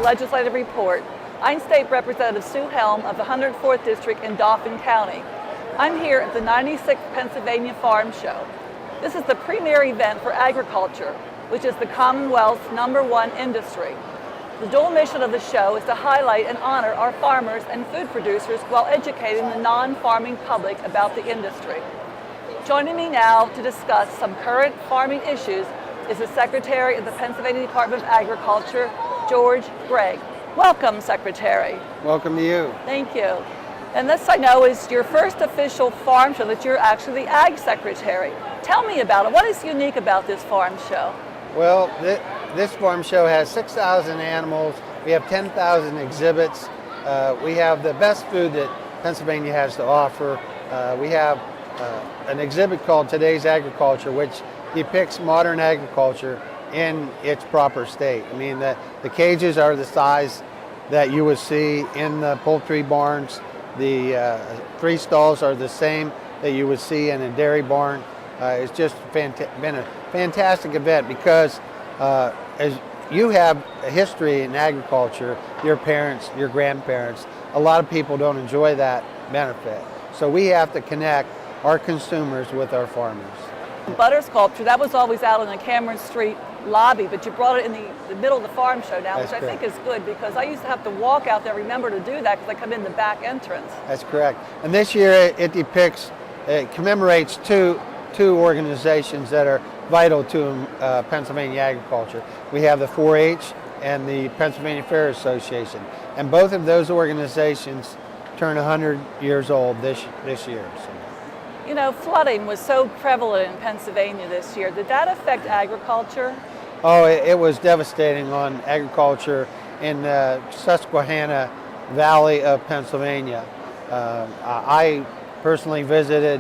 Legislative Report. I'm State Representative Sue Helm of the 104th District in Dauphin County. I'm here at the 96th Pennsylvania Farm Show. This is the premier event for agriculture, which is the Commonwealth's #1 industry. The dual mission of the show is to highlight and honor our farmers and food producers while educating the non-farming public about the industry. Joining me now to discuss some current farming issues is the Secretary of the Pennsylvania Department of Agriculture, George Gregg. Welcome, Secretary. Welcome to you. Thank you. And this, I know, is your first official farm show that you're actually the Ag Secretary. Tell me about it. What is unique about this farm show? Well, this farm show has 6,000 animals. We have 10,000 exhibits. We have the best food that Pennsylvania has to offer. We have an exhibit called Today's Agriculture, which depicts modern agriculture in its proper state. I mean, the cages are the size that you would see in the poultry barns. The 3 stalls are the same that you would see in a dairy barn. It's just been a fantastic event because as you have a history in agriculture, your parents, your grandparents, a lot of people don't enjoy that benefit. So we have to connect our consumers with our farmers. Butter sculpture, that was always out in the Cameron Street lobby, but you brought it in the middle of the farm show now, That's which I correct. think is good because I used to have to walk out there, remember to do that because I come in the back entrance. That's correct. And this year it commemorates two organizations that are vital to Pennsylvania agriculture. We have the 4-H and the Pennsylvania Fair Association. And both of those organizations turn 100 years old this year. So. You know, flooding was so prevalent in Pennsylvania this year. Did that affect agriculture? Oh, it was devastating on agriculture in the Susquehanna Valley of Pennsylvania. I personally visited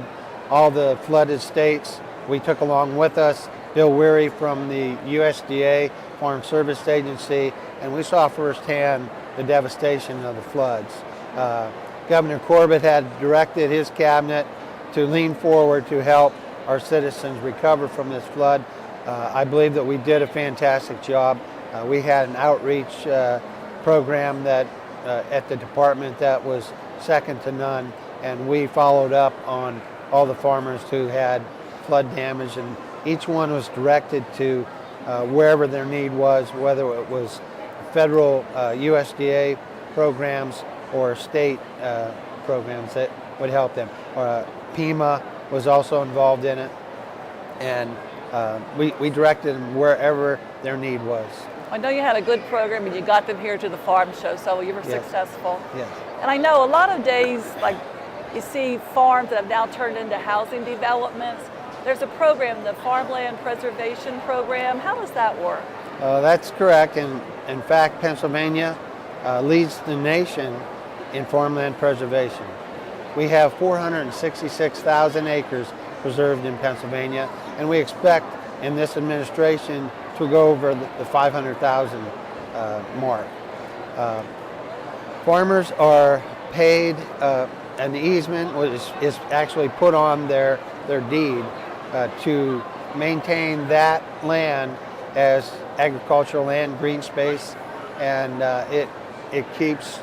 all the flooded states. We took along with us Bill Weary from the USDA Farm Service Agency, and we saw firsthand the devastation of the floods. Governor Corbett had directed his cabinet to lean forward to help our citizens recover from this flood. I believe that we did a fantastic job. We had an outreach program that at the department that was second to none, and we followed up on all the farmers who had flood damage, and each one was directed to wherever their need was, whether it was federal USDA programs or state programs that would help them. PEMA was also involved in it, and we directed them wherever their need was. I know you had a good program and you got them here to the farm show, so you were Yes. successful. Yes. And I know a lot of days, like you see farms that have now turned into housing developments. There's a program, the Farmland Preservation Program. How does that work? That's correct, and in fact, Pennsylvania leads the nation in farmland preservation. We have 466,000 acres preserved in Pennsylvania, and we expect in this administration to go over the 500,000 mark. Farmers are paid an easement, which is actually put on their deed to maintain that land as agricultural land, green space, and it keeps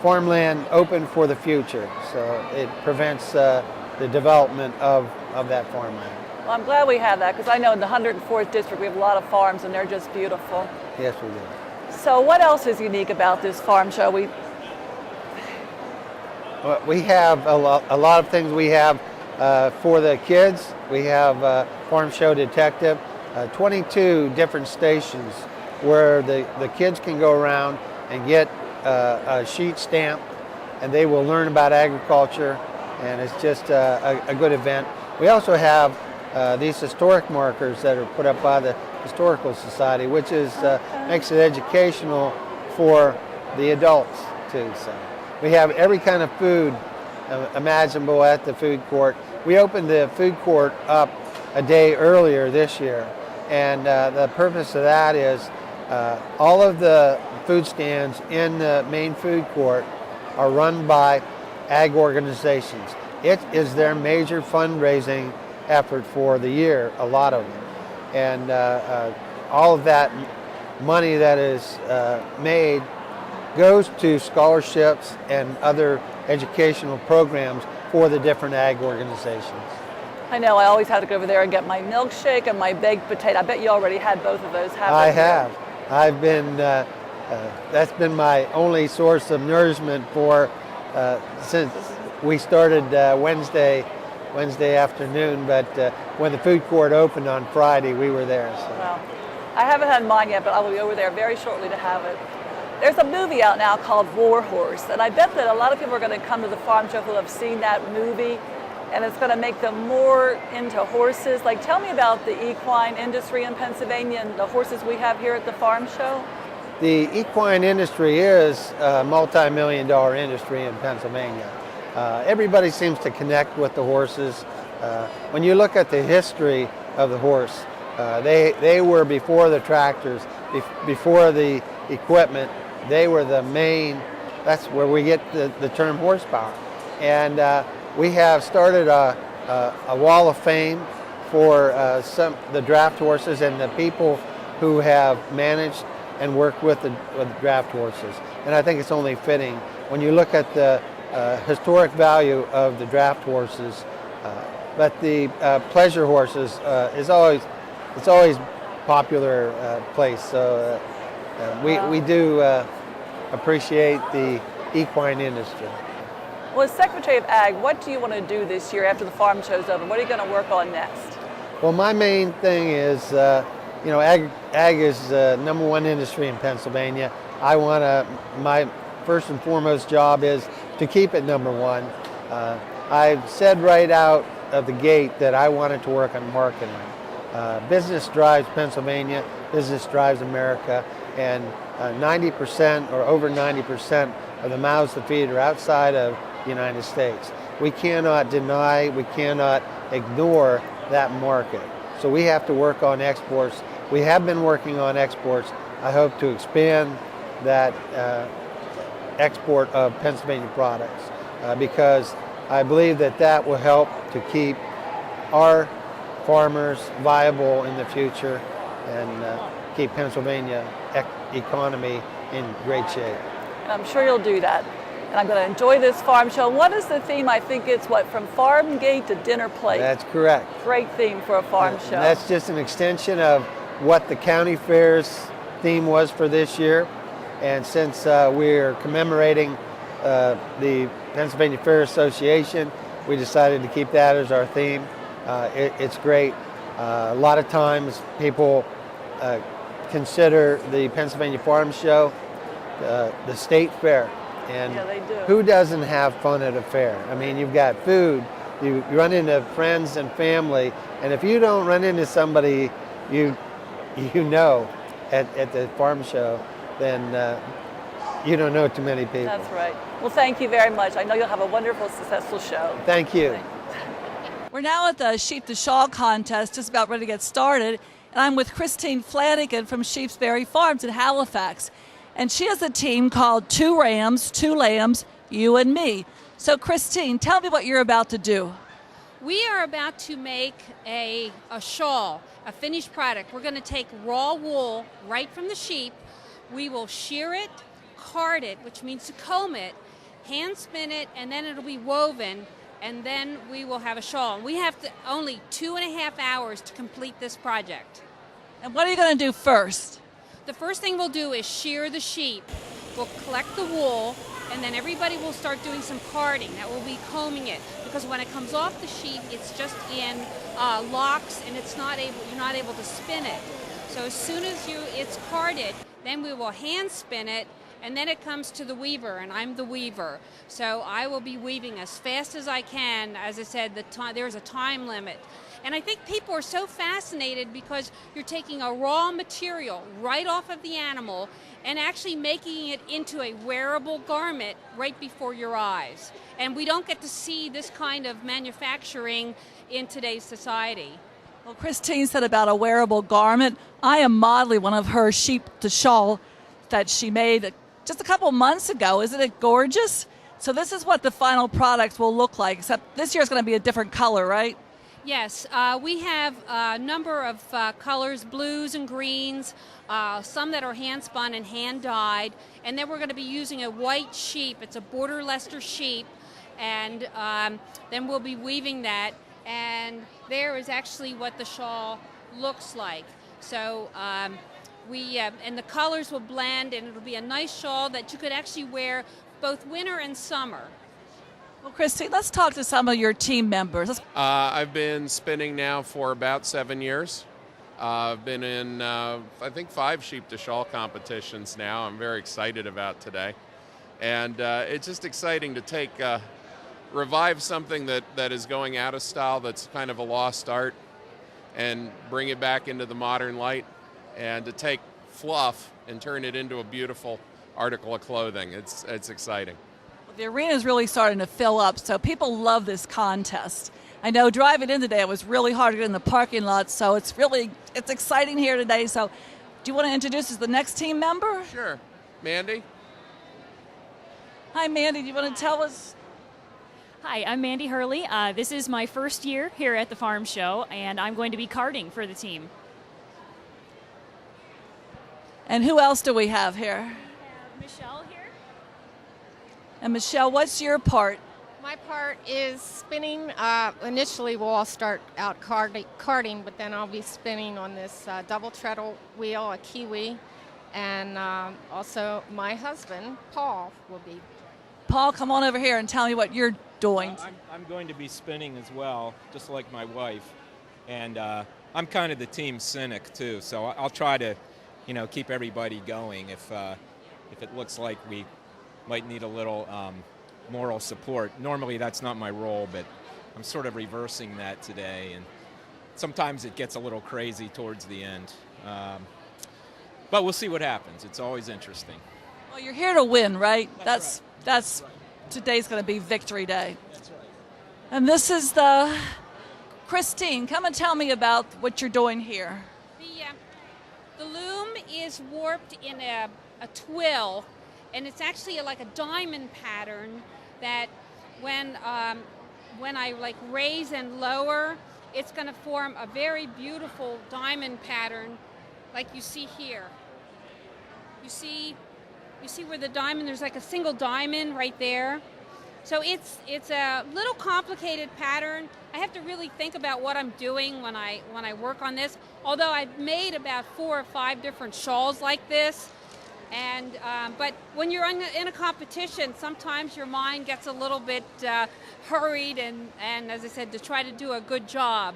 farmland open for the future, so it prevents the development of that farmland. Well, I'm glad we have that because I know in the 104th District we have a lot of farms and they're just beautiful. Yes, we do. So what else is unique about this farm show? We have a lot of things. We have for the kids, we have Farm Show Detective, 22 different stations where the kids can go around and get a sheet stamp, and they will learn about agriculture, and it's just a good event. We also have these historic markers that are put up by the Historical Society, which is makes it educational for the adults too. So we have every kind of food imaginable at the food court. We opened the food court up a day earlier this year, and the purpose of that is all of the food stands in the main food court are run by ag organizations. It is their major fundraising effort for the year, a lot of them. And all of that money that is made goes to scholarships and other educational programs for the different ag organizations. I know, I always have to go over there and get my milkshake and my baked potato. I bet you already had both of those, haven't you? I have. I've been, that's been my only source of nourishment for, since we started Wednesday afternoon, but when the food court opened on Friday, we were there. So. Well, I haven't had mine yet, but I will be over there very shortly to have it. There's a movie out now called War Horse, and I bet that a lot of people are going to come to the farm show who have seen that movie, and it's going to make them more into horses. Like, tell me about the equine industry in Pennsylvania and the horses we have here at the farm show. The equine industry is a multi-million-dollar industry in Pennsylvania. Everybody seems to connect with the horses. When you look at the history of the horse, they were before the tractors, before the equipment. They were the main, that's where we get the term horsepower. And we have started a wall of fame for the draft horses and the people who have managed and worked with the draft horses. And I think it's only fitting when you look at the historic value of the draft horses, but the pleasure horses it's always popular place. So we do appreciate the equine industry. Well, as Secretary of Ag, what do you want to do this year after the farm show's over? What are you going to work on next? Well, my main thing is, ag is number one industry in Pennsylvania. My first and foremost job is to keep it number one. I've said right out of the gate that I wanted to work on marketing. Business drives Pennsylvania, business drives America, and 90% or over 90% of the mouths to feed are outside of the United States. We cannot deny, we cannot ignore that market. So we have to work on exports. We have been working on exports. I hope to expand that export of Pennsylvania products because I believe that will help to keep our farmers viable in the future and keep Pennsylvania economy in great shape. And I'm sure you'll do that. And I'm going to enjoy this farm show. What is the theme? I think it's from farm gate to dinner plate. That's correct. Great theme for a farm show. That's just an extension of what the county fair's theme was for this year. And since we're commemorating the Pennsylvania Fair Association, we decided to keep that as our theme. It's great. A lot of times people consider the Pennsylvania Farm Show the state fair. And yeah, they do. Who doesn't have fun at a fair? I mean, you've got food, you run into friends and family, and if you don't run into somebody you know at the farm show, then you don't know too many people. That's right. Well, thank you very much. I know you'll have a wonderful, successful show. Thank you. We're now at the Sheep to Shawl contest, just about ready to get started, and I'm with Christine Flanagan from Sheepsbury Farms in Halifax. And she has a team called 2 Rams, 2 Lambs, You and Me. So Christine, tell me what you're about to do. We are about to make a shawl, a finished product. We're going to take raw wool right from the sheep. We will shear it, card it, which means to comb it, hand spin it, and then it'll be woven, and then we will have a shawl. We have only 2.5 hours to complete this project. And what are you going to do first? The first thing we'll do is shear the sheep. We'll collect the wool, and then everybody will start doing some carding. That will be combing it, because when it comes off the sheep, it's just in locks, and you're not able to spin it. So as soon as it's carded, then we will hand spin it, and then it comes to the weaver, and I'm the weaver. So I will be weaving as fast as I can. As I said, there's a time limit. And I think people are so fascinated because you're taking a raw material right off of the animal and actually making it into a wearable garment right before your eyes. And we don't get to see this kind of manufacturing in today's society. Well, Christine said about a wearable garment. I am modeling one of her sheep to shawl that she made just a couple months ago. Isn't it gorgeous? So this is what the final product will look like, except this year is going to be a different color, right? Yes, we have a number of colors, blues and greens, some that are hand spun and hand dyed, and then we're going to be using a white sheep. It's a border Leicester sheep, and then we'll be weaving that, and there is actually what the shawl looks like. So and the colors will blend, and it'll be a nice shawl that you could actually wear both winter and summer. Well, Christine, let's talk to some of your team members. I've been spinning now for about 7 years. I've been in, I think, 5 sheep to shawl competitions now. I'm very excited about today. And it's just exciting to revive something that is going out of style, that's kind of a lost art, and bring it back into the modern light, and to take fluff and turn it into a beautiful article of clothing. It's exciting. The arena is really starting to fill up, so people love this contest. I know driving in today, it was really hard to get in the parking lot, so it's exciting here today. So do you want to introduce us to the next team member? Sure. Mandy? Hi, Mandy. Do you want to tell us? Hi, I'm Mandy Hurley. This is my first year here at the farm show, and I'm going to be carding for the team. And who else do we have here? We have Michelle here. And Michelle, what's your part? My part is spinning. Initially, we'll all start out carding, but then I'll be spinning on this double treadle wheel, a Kiwi, and also my husband, Paul, will be. Paul, come on over here and tell me what you're doing. I'm going to be spinning as well, just like my wife, and I'm kind of the team cynic too, so I'll try to, keep everybody going if it looks like we might need a little moral support. Normally that's not my role, but I'm sort of reversing that today, and sometimes it gets a little crazy towards the end. But we'll see what happens. It's always interesting. Well, you're here to win, right? That's right. Today's going to be victory day. That's right. And this is Christine, come and tell me about what you're doing here. The loom is warped in a twill, and it's actually like a diamond pattern that when I raise and lower, it's going to form a very beautiful diamond pattern like you see here. You see where the diamond, there's like a single diamond right there. So it's a little complicated pattern. I have to really think about what I'm doing when I work on this. Although I've made about 4 or 5 different shawls like this, and but when you're in a competition, sometimes your mind gets a little bit hurried, and as I said, to try to do a good job.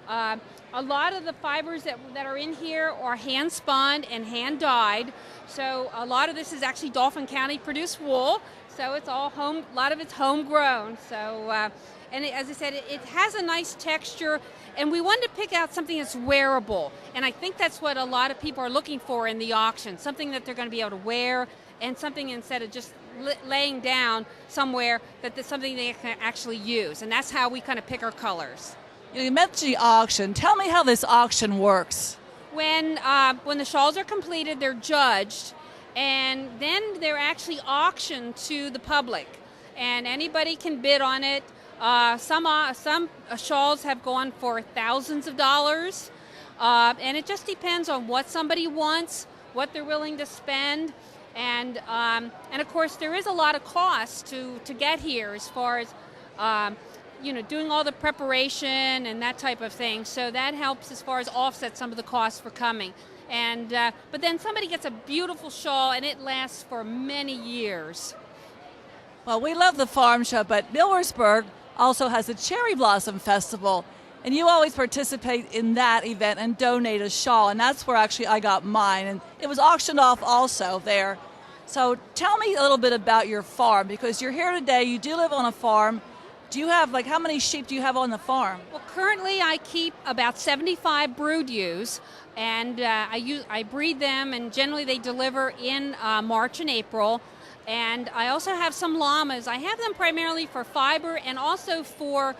A lot of the fibers that are in here are hand spun and hand dyed. So a lot of this is actually Dauphin County produced wool. So it's all a lot of it's homegrown. So, and as I said, it has a nice texture, and we wanted to pick out something that's wearable. And I think that's what a lot of people are looking for in the auction, something that they're going to be able to wear, and something instead of just laying down somewhere, that's something they can actually use. And that's how we kind of pick our colors. You mentioned the auction. Tell me how this auction works. When the shawls are completed, they're judged, and then they're actually auctioned to the public, and anybody can bid on it. Some shawls have gone for thousands of dollars, and it just depends on what somebody wants, what they're willing to spend, and of course there is a lot of cost to get here as far as doing all the preparation and that type of thing. So that helps as far as offset some of the costs for coming. And but then somebody gets a beautiful shawl, and it lasts for many years. Well, we love the farm show, but Millersburg also has a Cherry Blossom Festival, and you always participate in that event and donate a shawl, and that's where actually I got mine, and it was auctioned off also there. So tell me a little bit about your farm, because you're here today, you do live on a farm. Do you have, how many sheep do you have on the farm? Well, currently I keep about 75 brood ewes, and I breed them, and generally they deliver in March and April. And I also have some llamas. I have them primarily for fiber and also for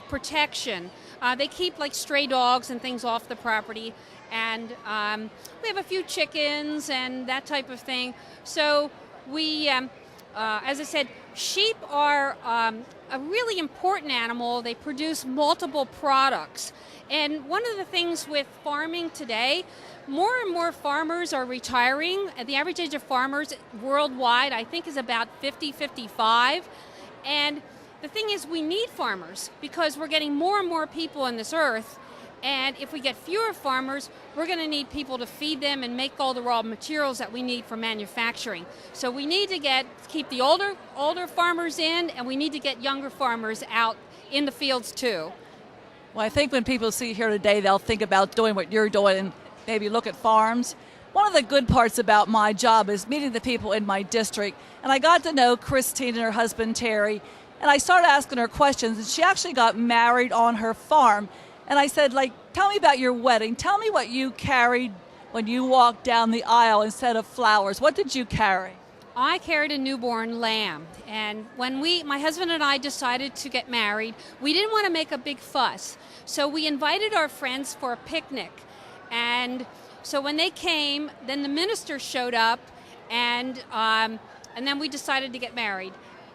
protection. They keep stray dogs and things off the property, and we have a few chickens and that type of thing. So we as I said, sheep are a really important animal. They produce multiple products. And one of the things with farming today, more and more farmers are retiring. The average age of farmers worldwide, I think, is about 50, 55. And the thing is, we need farmers because we're getting more and more people on this earth. And if we get fewer farmers, we're going to need people to feed them and make all the raw materials that we need for manufacturing. So we need to keep the older farmers in, and we need to get younger farmers out in the fields too. Well, I think when people see you here today, they'll think about doing what you're doing and maybe look at farms. One of the good parts about my job is meeting the people in my district. And I got to know Christine and her husband, Terry, and I started asking her questions, and she actually got married on her farm. And I said, tell me about your wedding. Tell me what you carried when you walked down the aisle instead of flowers. What did you carry? I carried a newborn lamb. And when my husband and I decided to get married, we didn't want to make a big fuss. So we invited our friends for a picnic. And so when they came, then the minister showed up, and then we decided to get married.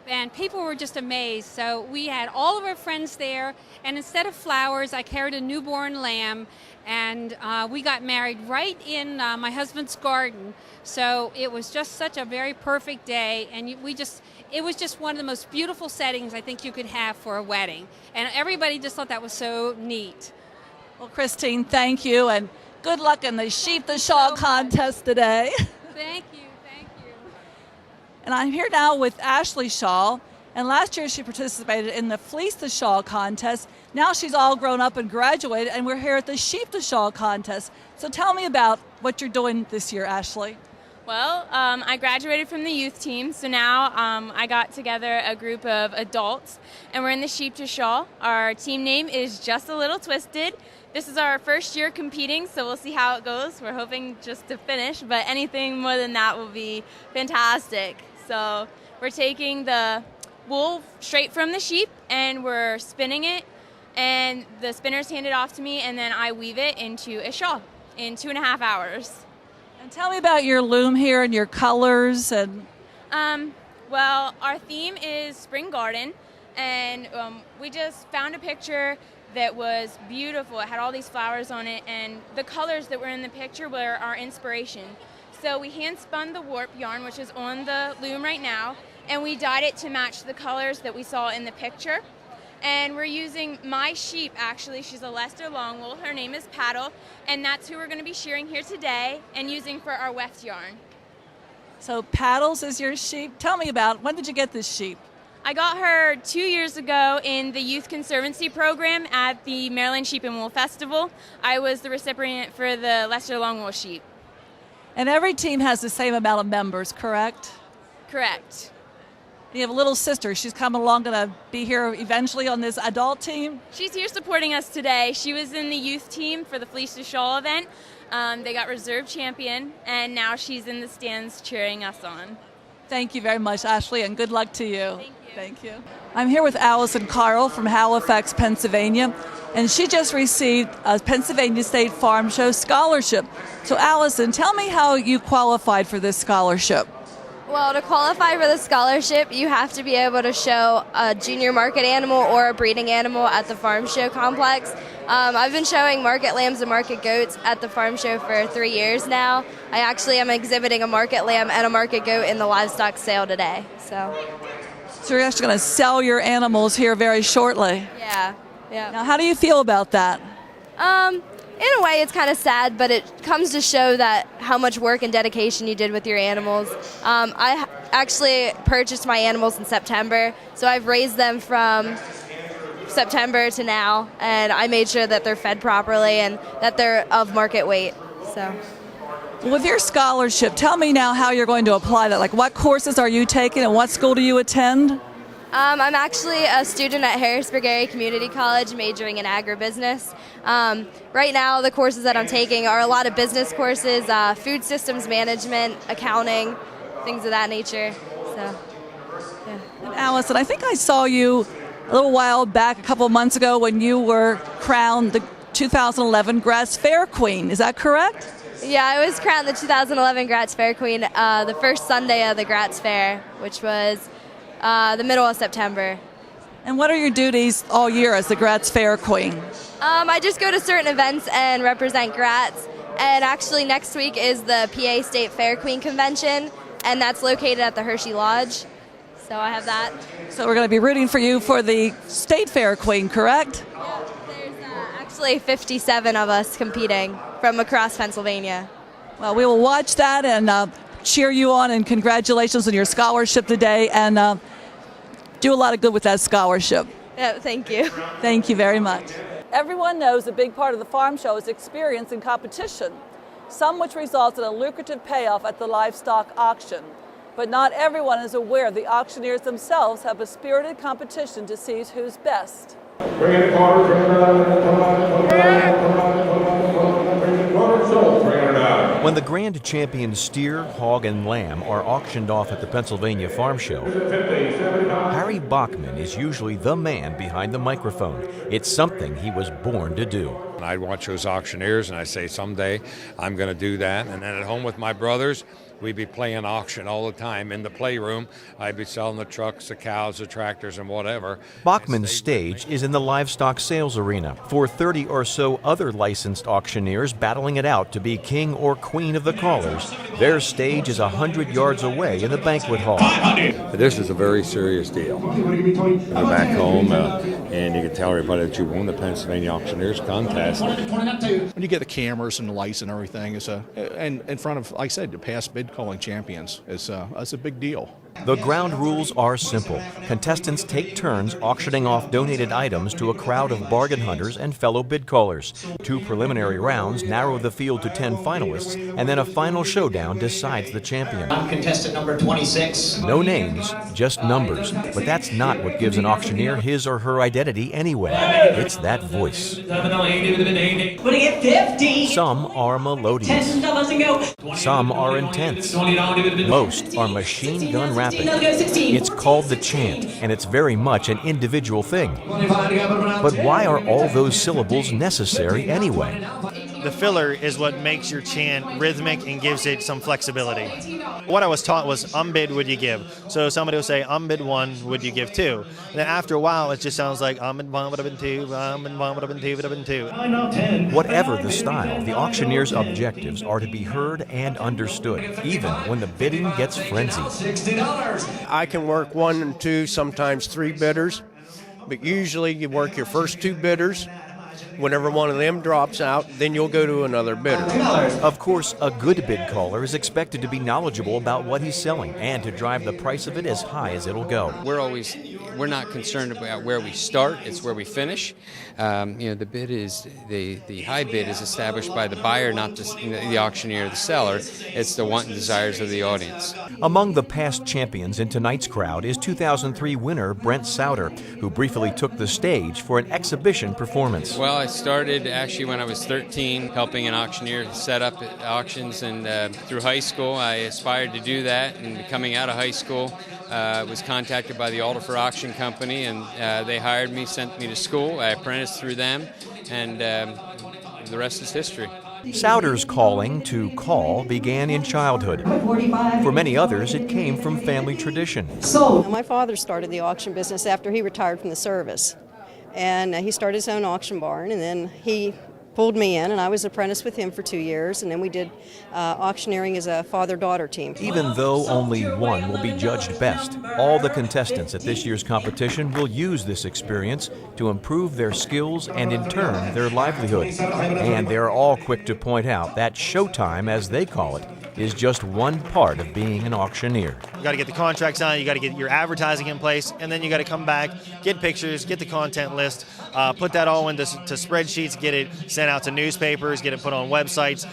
And people were just amazed. So we had all of our friends there, and instead of flowers, I carried a newborn lamb, and we got married right in my husband's garden. So it was just such a very perfect day, and it was just one of the most beautiful settings I think you could have for a wedding. And everybody just thought that was so neat. Well, Christine, thank you, and good luck in the Sheep to Shawl contest today. Thank you. And I'm here now with Ashley Shaw, and last year she participated in the Fleece to Shawl contest. Now she's all grown up and graduated, and we're here at the Sheep to Shawl contest. So tell me about what you're doing this year, Ashley. Well, I graduated from the youth team, so now I got together a group of adults, and we're in the Sheep to Shawl. Our team name is Just a Little Twisted. This is our first year competing, so we'll see how it goes. We're hoping just to finish, but anything more than that will be fantastic. So we're taking the wool straight from the sheep, and we're spinning it, and the spinners hand it off to me, and then I weave it into a shawl in 2.5 hours. And tell me about your loom here and your colors. And well, our theme is Spring Garden, and we just found a picture that was beautiful. It had all these flowers on it, and the colors that were in the picture were our inspiration. So we hand spun the warp yarn, which is on the loom right now, and we dyed it to match the colors that we saw in the picture. And we're using my sheep, actually. She's a Leicester Longwool. Her name is Paddle, and that's who we're going to be shearing here today and using for our weft yarn. So Paddles is your sheep. Tell me about, when did you get this sheep? I got her 2 years ago in the Youth Conservancy program at the Maryland Sheep and Wool Festival. I was the recipient for the Leicester Longwool sheep. And every team has the same amount of members, correct? Correct. You have a little sister. She's coming along, going to be here eventually on this adult team. She's here supporting us today. She was in the youth team for the Fleece to Shawl event. They got reserve champion, and now she's in the stands cheering us on. Thank you very much, Ashley, and good luck to you. Thank you. Thank you. I'm here with Allison Carl from Halifax, Pennsylvania, and she just received a Pennsylvania State Farm Show scholarship. So Allison, tell me how you qualified for this scholarship. Well, to qualify for the scholarship, you have to be able to show a junior market animal or a breeding animal at the farm show complex. I've been showing market lambs and market goats at the farm show for 3 years now. I actually am exhibiting a market lamb and a market goat in the livestock sale today. So you're actually going to sell your animals here very shortly. Yeah. Now, how do you feel about that? In a way, it's kind of sad, but it comes to show that how much work and dedication you did with your animals. I actually purchased my animals in September, so I've raised them from September to now, and I made sure that they're fed properly and that they're of market weight. So, with your scholarship, tell me now how you're going to apply that. Like, what courses are you taking, and what school do you attend? I'm actually a student at Harrisburg Area Community College majoring in agribusiness. Right now, the courses that I'm taking are a lot of business courses, food systems management, accounting, things of that nature. So, yeah. And Allison, I think I saw you a little while back, a couple of months ago, when you were crowned the 2011 Grass Fair Queen. Is that correct? Yeah, I was crowned the 2011 Gratz Fair Queen the first Sunday of the Gratz Fair, which was the middle of September. And what are your duties all year as the Gratz Fair Queen? I just go to certain events and represent Gratz. And actually next week is the PA State Fair Queen Convention, and that's located at the Hershey Lodge. So I have that. So we're going to be rooting for you for the State Fair Queen, correct? Yeah, there's actually 57 of us competing from across Pennsylvania. Well, we will watch that and cheer you on, and congratulations on your scholarship today, and do a lot of good with that scholarship. Yeah, thank you. Thank you very much. Everyone knows a big part of the farm show is experience and competition, some which results in a lucrative payoff at the livestock auction. But not everyone is aware the auctioneers themselves have a spirited competition to see who's best. When the grand champion steer, hog, and lamb are auctioned off at the Pennsylvania Farm Show, Harry Bachman is usually the man behind the microphone. It's something he was born to do. I'd watch those auctioneers and I say, someday I'm going to do that. And then at home with my brothers, we'd be playing auction all the time in the playroom. I'd be selling the trucks, the cows, the tractors, and whatever. Bachman's stage is in the livestock sales arena, for 30 or so other licensed auctioneers battling it out to be king or queen of the callers. Their stage is 100 yards away in the banquet hall. This is a very serious deal. Go back home and you can tell everybody that you won the Pennsylvania Auctioneers Contest. When you get the cameras and the lights and everything, and in front of, like I said, the past bid calling champions, it's a big deal. The ground rules are simple. Contestants take turns auctioning off donated items to a crowd of bargain hunters and fellow bid callers. 2 preliminary rounds narrow the field to 10 finalists, and then a final showdown decides the champion. I'm contestant number 26. No names, just numbers. But that's not what gives an auctioneer his or her identity anyway. It's that voice. Some are melodious. Some are intense. Most are machine gun rapping. It's called the chant, and it's very much an individual thing. But why are all those syllables necessary anyway? The filler is what makes your chant rhythmic and gives it some flexibility. What I was taught was umbid would you give. So somebody will say umbid 1 would you give 2. And then after a while it just sounds like umbid 1 would have been 2, umbid 1 would have been 2 would have been 2. Whatever the style, the auctioneer's objectives are to be heard and understood, even when the bidding gets frenzied. I can work 1 and 2, sometimes 3 bidders, but usually you work your first 2 bidders. Whenever one of them drops out, then you'll go to another bidder. Of course, a good bid caller is expected to be knowledgeable about what he's selling and to drive the price of it as high as it'll go. We're not concerned about where we start, it's where we finish. The bid is, the high bid is established by the buyer, not the auctioneer or the seller. It's the want and desires of the audience. Among the past champions in tonight's crowd is 2003 winner Brent Souter, who briefly took the stage for an exhibition performance. Well, I started actually when I was 13, helping an auctioneer set up auctions, and through high school I aspired to do that, and coming out of high school was contacted by the Alderfer Auction Company, and they hired me, sent me to school. I apprenticed through them, and the rest is history. Souter's calling to call began in childhood. For many others, it came from family tradition. My father started the auction business after he retired from the service. And he started his own auction barn, and then he pulled me in, and I was an apprentice with him for 2 years, and then we did auctioneering as a father-daughter team. Even though only one will be judged best, all the contestants at this year's competition will use this experience to improve their skills and, in turn, their livelihood. And they're all quick to point out that showtime, as they call it, is just one part of being an auctioneer. You got to get the contracts on, you got to get your advertising in place, and then you got to come back, get pictures, get the content list, put that all into spreadsheets, get it sent out to newspapers, get it put on websites.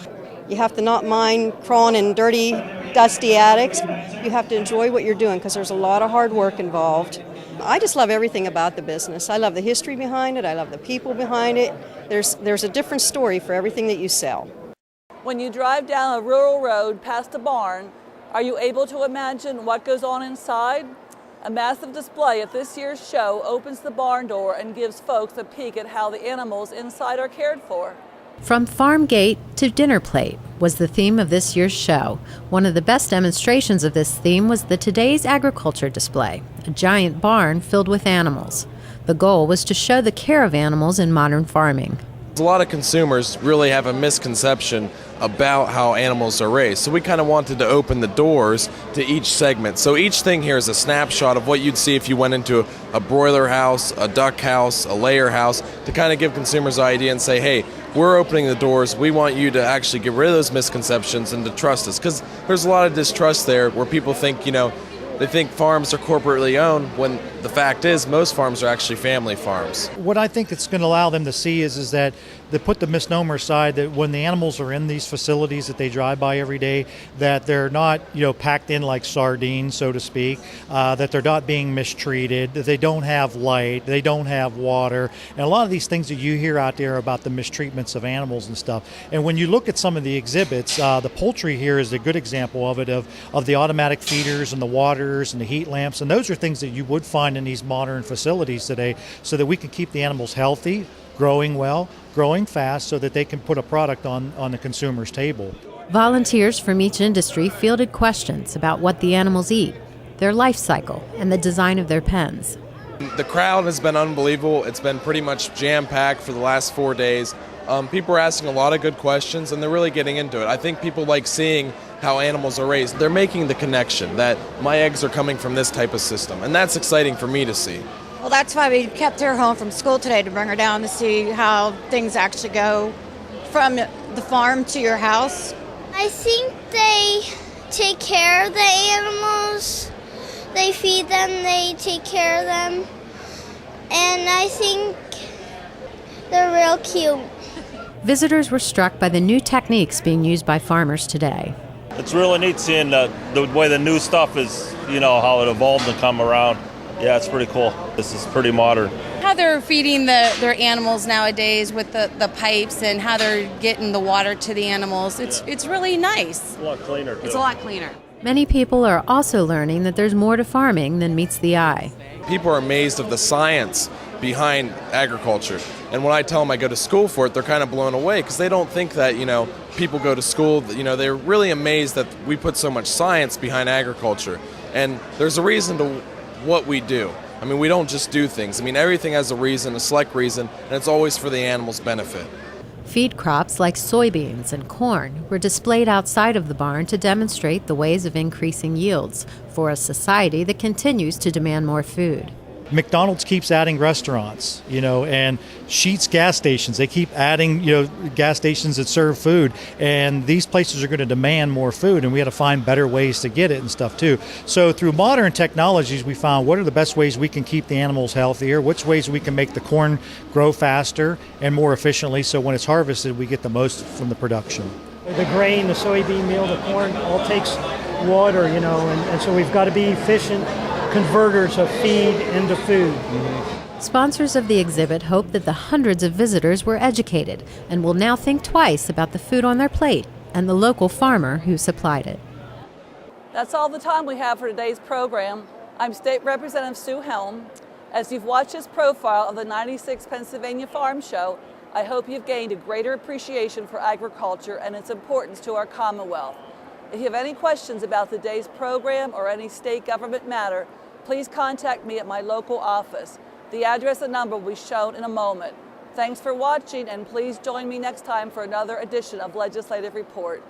You have to not mind crawling in dirty, dusty attics. You have to enjoy what you're doing because there's a lot of hard work involved. I just love everything about the business. I love the history behind it. I love the people behind it. There's a different story for everything that you sell. When you drive down a rural road past a barn, are you able to imagine what goes on inside? A massive display at this year's show opens the barn door and gives folks a peek at how the animals inside are cared for. From farm gate to dinner plate was the theme of this year's show. One of the best demonstrations of this theme was the Today's Agriculture display, a giant barn filled with animals. The goal was to show the care of animals in modern farming. A lot of consumers really have a misconception about how animals are raised. So we kind of wanted to open the doors to each segment. So each thing here is a snapshot of what you'd see if you went into a broiler house, a duck house, a layer house, to kind of give consumers an idea and say, hey, we're opening the doors. We want you to actually get rid of those misconceptions and to trust us. Because there's a lot of distrust there where people think, they think farms are corporately owned when the fact is most farms are actually family farms. What I think it's going to allow them to see is that they put the misnomer aside that when the animals are in these facilities that they drive by every day, that they're not, packed in like sardines, so to speak, that they're not being mistreated, that they don't have light, they don't have water, and a lot of these things that you hear out there about the mistreatments of animals and stuff. And when you look at some of the exhibits, the poultry here is a good example of it, of the automatic feeders and the waters and the heat lamps, and those are things that you would find in these modern facilities today so that we can keep the animals healthy, growing well, growing fast, so that they can put a product on the consumer's table. Volunteers from each industry fielded questions about what the animals eat, their life cycle, and the design of their pens. The crowd has been unbelievable. It's been pretty much jam-packed for the last 4 days. People are asking a lot of good questions, and they're really getting into it. I think people like seeing how animals are raised. They're making the connection that my eggs are coming from this type of system, and that's exciting for me to see. Well, that's why we kept her home from school today, to bring her down to see how things actually go from the farm to your house. I think they take care of the animals. They feed them, they take care of them. And I think they're real cute. Visitors were struck by the new techniques being used by farmers today. It's really neat seeing the way the new stuff is, how it evolved and come around. Yeah, it's pretty cool. This is pretty modern. How they're feeding their animals nowadays with the pipes and how they're getting the water to the animals. It's really nice. It's a lot cleaner, too. It's a lot cleaner. Many people are also learning that there's more to farming than meets the eye. People are amazed of the science behind agriculture. And when I tell them I go to school for it, they're kind of blown away because they don't think that, people go to school. They're really amazed that we put so much science behind agriculture. And there's a reason to what we do. I mean, we don't just do things. I mean, everything has a reason, a select reason, and it's always for the animal's benefit. Feed crops like soybeans and corn were displayed outside of the barn to demonstrate the ways of increasing yields for a society that continues to demand more food. McDonald's keeps adding restaurants, and Sheetz gas stations. They keep adding, gas stations that serve food. And these places are going to demand more food, and we got to find better ways to get it and stuff too. So through modern technologies, we found what are the best ways we can keep the animals healthier, which ways we can make the corn grow faster and more efficiently, so when it's harvested, we get the most from the production. The grain, the soybean meal, the corn all takes water, and so we've got to be efficient converters of feed into food. Sponsors of the exhibit hope that the hundreds of visitors were educated and will now think twice about the food on their plate and the local farmer who supplied it. That's all the time we have for today's program. I'm State Representative Sue Helm. As you've watched this profile of the 96th Pennsylvania Farm Show, I hope you've gained a greater appreciation for agriculture and its importance to our Commonwealth. If you have any questions about today's program or any state government matter, please contact me at my local office. The address and number will be shown in a moment. Thanks for watching, and please join me next time for another edition of Legislative Report.